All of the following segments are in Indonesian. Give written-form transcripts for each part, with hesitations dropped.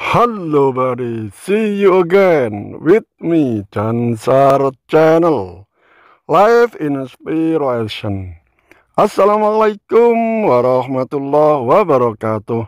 Hello buddy, see you again with me Jansar Channel Live Inspiration. Assalamualaikum warahmatullahi wabarakatuh.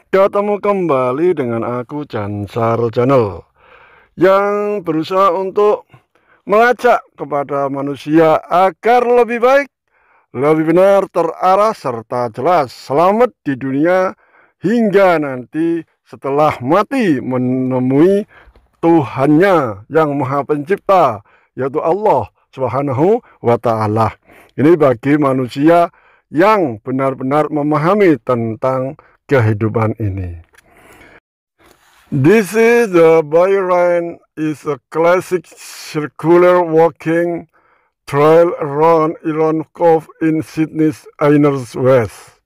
Ketemu kembali dengan aku Jansar Channel yang berusaha untuk mengajak kepada manusia agar lebih baik, lebih benar, terarah, serta jelas selamat di dunia hingga nanti setelah mati menemui Tuhannya yang Maha Pencipta, yaitu Allah Subhanahu wa Ta'ala. Ini bagi manusia yang benar-benar memahami tentang kehidupan ini. This is the Bayrain is a classic circular walking trail around Iron Cove in Sydney's inner west,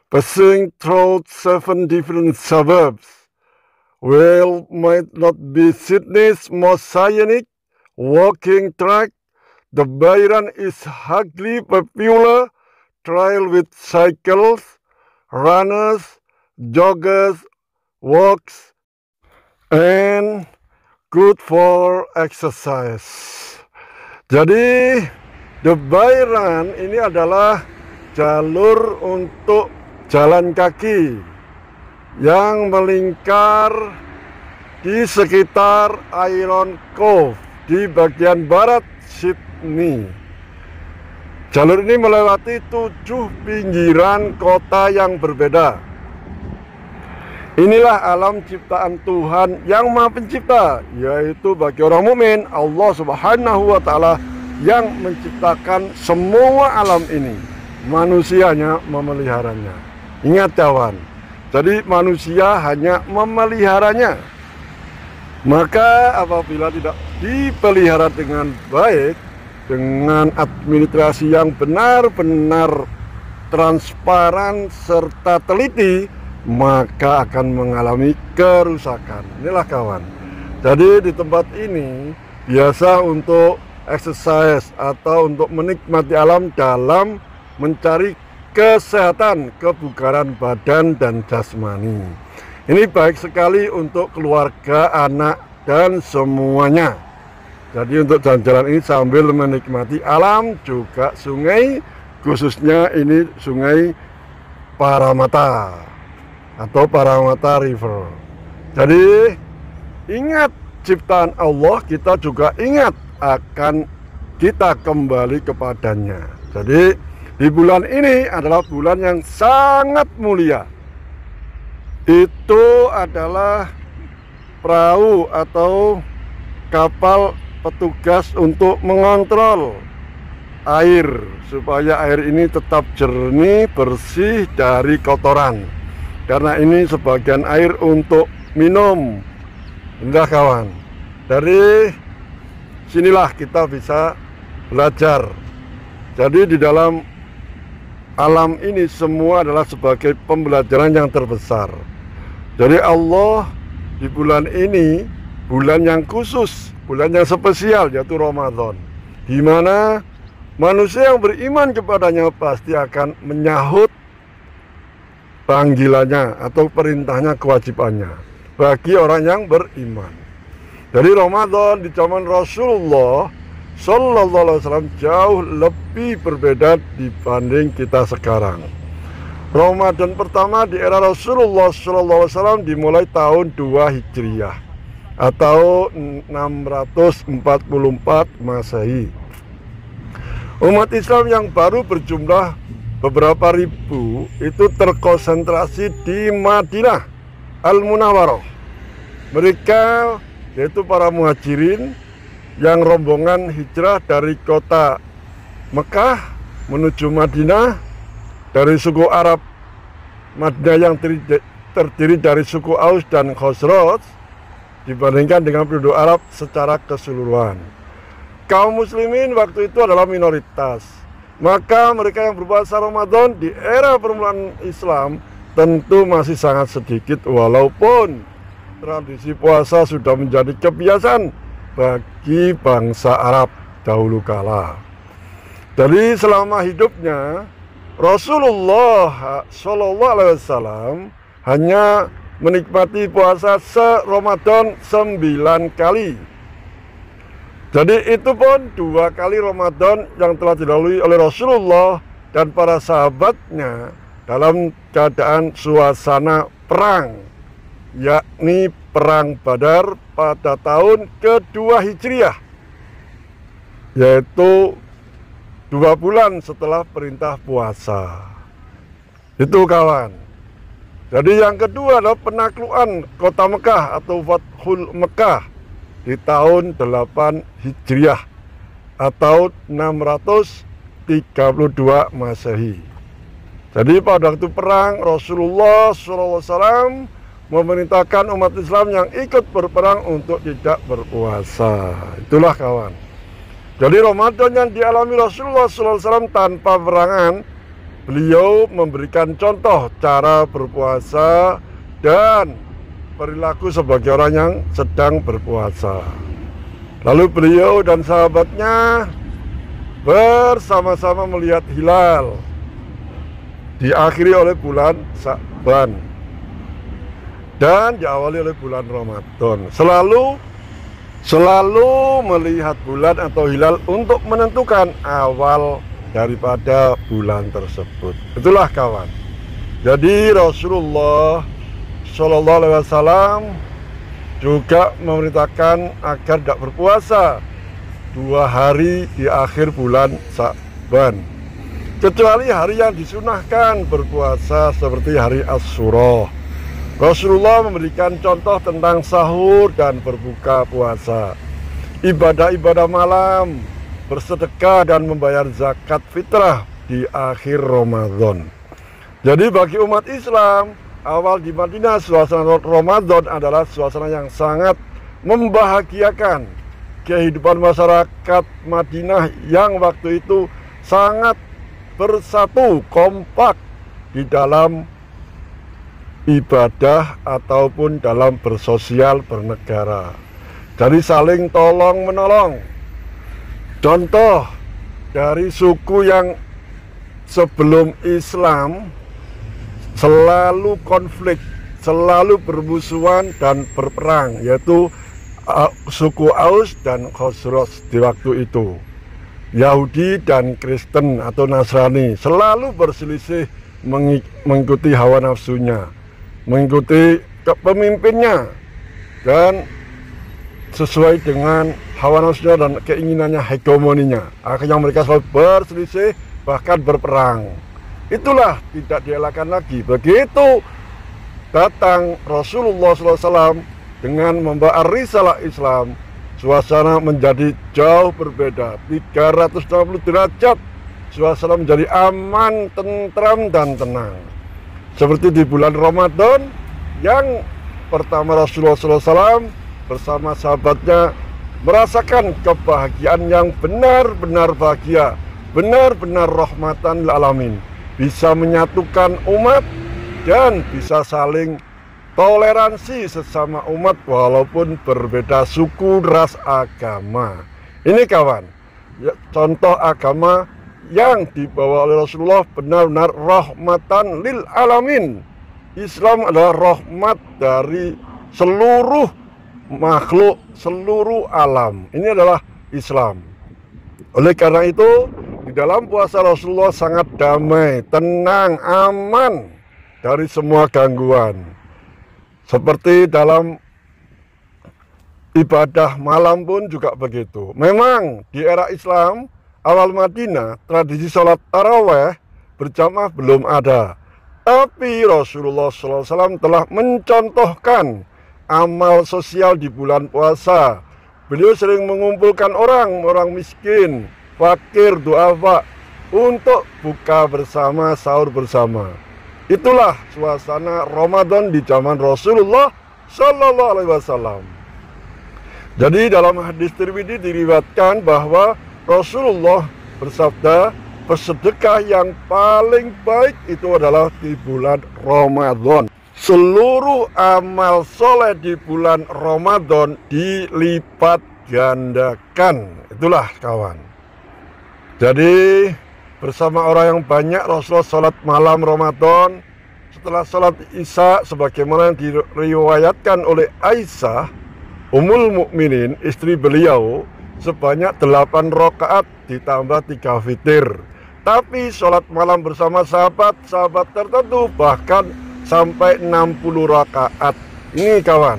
passing through 7 different suburbs. While might not be Sydney's most scenic walking track, the Byron is hugely popular trail with cycles, runners, joggers, walks, and good for exercise. Jadi, the Byron ini adalah jalur untuk jalan kaki yang melingkar di sekitar Iron Cove di bagian barat Sydney. Jalur ini melewati 7 pinggiran kota yang berbeda. Inilah alam ciptaan Tuhan yang Maha Pencipta, yaitu bagi orang mukmin Allah Subhanahu wa Ta'ala yang menciptakan semua alam ini. Manusianya memeliharanya. Ingat kawan, jadi manusia hanya memeliharanya. Maka apabila tidak dipelihara dengan baik, dengan administrasi yang benar-benar transparan serta teliti, maka akan mengalami kerusakan. Inilah kawan. Jadi di tempat ini biasa untuk exercise atau untuk menikmati alam dalam mencari kesehatan, kebugaran badan dan jasmani. Ini baik sekali untuk keluarga, anak, dan semuanya. Jadi untuk jalan-jalan ini sambil menikmati alam, juga sungai, khususnya ini sungai Parramatta atau Parramatta River. Jadi ingat ciptaan Allah, kita juga ingat akan kita kembali kepadanya. Jadi di bulan ini adalah bulan yang sangat mulia. Itu adalah perahu atau kapal petugas untuk mengontrol air supaya air ini tetap jernih, bersih dari kotoran. Karena ini sebagian air untuk minum. Indah kawan. Dari sinilah kita bisa belajar. Jadi di dalam alam ini semua adalah sebagai pembelajaran yang terbesar. Jadi Allah di bulan ini, bulan yang khusus, bulan yang spesial, yaitu Ramadan, di mana manusia yang beriman kepadanya pasti akan menyahut panggilannya atau perintahnya, kewajibannya bagi orang yang beriman. Jadi Ramadan di zaman Rasulullah Sallallahu Alaihi Wasallam jauh lebih berbeda dibanding kita sekarang. Ramadan pertama di era Rasulullah Sallallahu Alaihi Wasallam dimulai tahun 2 Hijriah atau 644 Masehi. Umat Islam yang baru berjumlah beberapa ribu itu terkonsentrasi di Madinah Al-Munawwarah. Mereka yaitu para muhajirin yang rombongan hijrah dari kota Mekah menuju Madinah dari suku Arab Madinah yang terdiri dari suku Aus dan Khosraj dibandingkan dengan penduduk Arab secara keseluruhan. Kaum muslimin waktu itu adalah minoritas. Maka mereka yang berpuasa Ramadan di era permulaan Islam tentu masih sangat sedikit, walaupun tradisi puasa sudah menjadi kebiasaan bagi bangsa Arab dahulu kala. Jadi selama hidupnya Rasulullah Shallallahu Alaihi Wasallam hanya menikmati puasa se-Ramadan 9 kali. Jadi itu pun 2 kali Ramadan yang telah dilalui oleh Rasulullah dan para sahabatnya dalam keadaan suasana perang, yakni Perang Badar pada tahun kedua Hijriah, yaitu 2 bulan setelah perintah puasa. Itu kawan. Jadi yang kedua adalah penaklukan kota Mekah atau Fathul Mekah di tahun 8 Hijriah atau 632 Masehi. Jadi pada waktu perang Rasulullah SAW memerintahkan umat Islam yang ikut berperang untuk tidak berpuasa. Itulah kawan. Jadi Ramadan yang dialami Rasulullah SAW tanpa perangan, beliau memberikan contoh cara berpuasa dan perilaku sebagai orang yang sedang berpuasa. Lalu beliau dan sahabatnya bersama-sama melihat hilal, diakhiri oleh bulan Sya'ban dan diawali oleh bulan Ramadan. Selalu melihat bulan atau hilal untuk menentukan awal daripada bulan tersebut. Itulah kawan. Jadi Rasulullah SAW juga memerintahkan agar tidak berpuasa 2 hari di akhir bulan Sya'ban, kecuali hari yang disunahkan berpuasa seperti hari Asyura. Rasulullah memberikan contoh tentang sahur dan berbuka puasa, ibadah-ibadah malam, bersedekah dan membayar zakat fitrah di akhir Ramadan. Jadi bagi umat Islam, awal di Madinah suasana Ramadan adalah suasana yang sangat membahagiakan. Kehidupan masyarakat Madinah yang waktu itu sangat bersatu, kompak di dalam ibadah ataupun dalam bersosial bernegara. Jadi saling tolong menolong. Contoh dari suku yang sebelum Islam selalu konflik, selalu bermusuhan dan berperang, yaitu suku Aus dan Khosroj di waktu itu. Yahudi dan Kristen atau Nasrani selalu berselisih mengikuti hawa nafsunya, mengikuti pemimpinnya, dan sesuai dengan hawa nafsunya dan keinginannya, hegemoninya. Akhirnya mereka selalu berselisih, bahkan berperang. Itulah tidak dielakkan lagi. Begitu datang Rasulullah SAW dengan membawa risalah Islam, suasana menjadi jauh berbeda, 360 derajat. Suasana menjadi aman, tentram, dan tenang. Seperti di bulan Ramadan yang pertama Rasulullah SAW bersama sahabatnya merasakan kebahagiaan yang benar-benar bahagia, benar-benar rahmatan lil alamin, bisa menyatukan umat dan bisa saling toleransi sesama umat walaupun berbeda suku, ras, agama. Ini kawan, ya, contoh agama yang dibawa oleh Rasulullah benar-benar rahmatan lil alamin. Islam adalah rahmat dari seluruh makhluk, seluruh alam. Ini adalah Islam. Oleh karena itu, di dalam puasa Rasulullah sangat damai, tenang, aman dari semua gangguan. Seperti dalam ibadah malam pun juga begitu. Memang di era Islam awal Madinah, tradisi sholat taraweh berjamaah belum ada. Tapi Rasulullah SAW telah mencontohkan amal sosial di bulan puasa. Beliau sering mengumpulkan orang miskin, fakir, duafa untuk buka bersama, sahur bersama. Itulah suasana Ramadan di zaman Rasulullah SAW. Jadi dalam hadis Tirmidzi diriwayatkan bahwa Rasulullah bersabda, bersedekah yang paling baik itu adalah di bulan Ramadan. Seluruh amal soleh di bulan Ramadan dilipat gandakan. Itulah kawan. Jadi bersama orang yang banyak Rasulullah sholat malam Ramadan setelah sholat Isya sebagaimana diriwayatkan oleh Aisyah Ummul Mukminin, istri beliau, sebanyak 8 rakaat ditambah 3 witir. Tapi sholat malam bersama sahabat-sahabat tertentu bahkan sampai 60 rakaat. Ini kawan,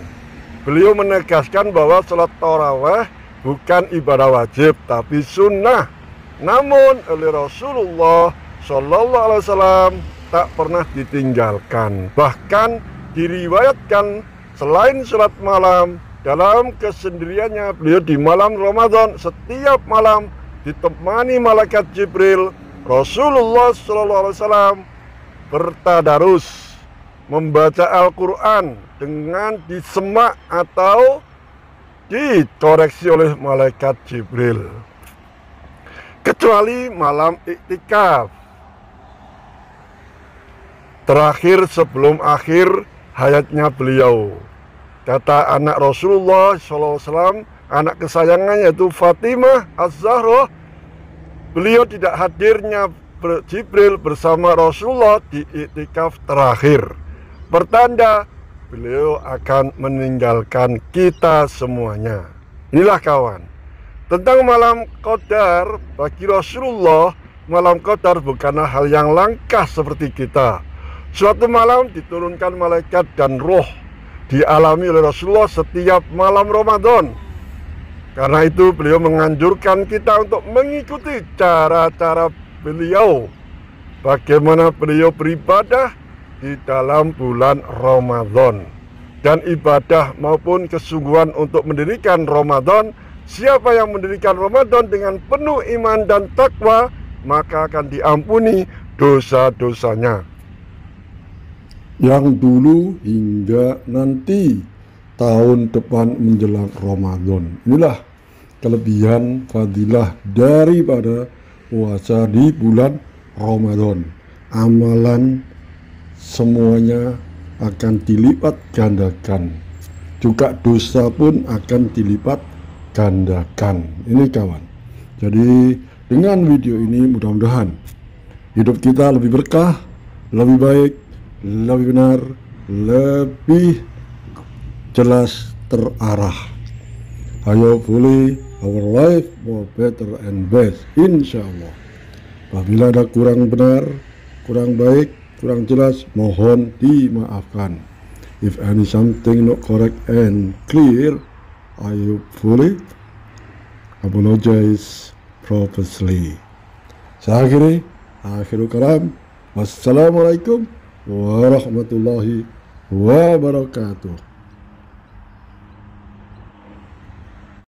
beliau menegaskan bahwa sholat tarawih bukan ibadah wajib tapi sunnah. Namun oleh Rasulullah Shallallahu Alaihi Wasallam tak pernah ditinggalkan. Bahkan diriwayatkan selain sholat malam, dalam kesendiriannya beliau di malam Ramadan setiap malam ditemani malaikat Jibril. Rasulullah SAW bertadarus membaca Al-Quran dengan disemak atau dikoreksi oleh malaikat Jibril, kecuali malam iktikaf terakhir sebelum akhir hayatnya beliau. Kata anak Rasulullah SAW, anak kesayangannya yaitu Fatimah Az-Zahra, beliau tidak hadirnya Jibril bersama Rasulullah di iktikaf terakhir, pertanda beliau akan meninggalkan kita semuanya. Inilah kawan, tentang malam Qadar bagi Rasulullah, malam Qadar bukanlah hal yang langka seperti kita. Suatu malam diturunkan malaikat dan roh dialami oleh Rasulullah setiap malam Ramadan. Karena itu beliau menganjurkan kita untuk mengikuti cara-cara beliau, bagaimana beliau beribadah di dalam bulan Ramadan. Dan ibadah maupun kesungguhan untuk mendirikan Ramadan, siapa yang mendirikan Ramadan dengan penuh iman dan takwa, maka akan diampuni dosa-dosanya yang dulu hingga nanti tahun depan menjelang Ramadan. Inilah kelebihan fadilah daripada puasa di bulan Ramadan. Amalan semuanya akan dilipat gandakan, juga dosa pun akan dilipat gandakan. Ini kawan, jadi dengan video ini mudah-mudahan hidup kita lebih berkah, lebih baik, lebih benar, lebih jelas terarah. Ayo boleh our life more better and best, insyaallah. Apabila ada kurang benar, kurang baik, kurang jelas, mohon dimaafkan. If any something not correct and clear, I fully apologize profusely. Saya akhirul kalam. Wassalamualaikum warahmatullahi wabarakatuh.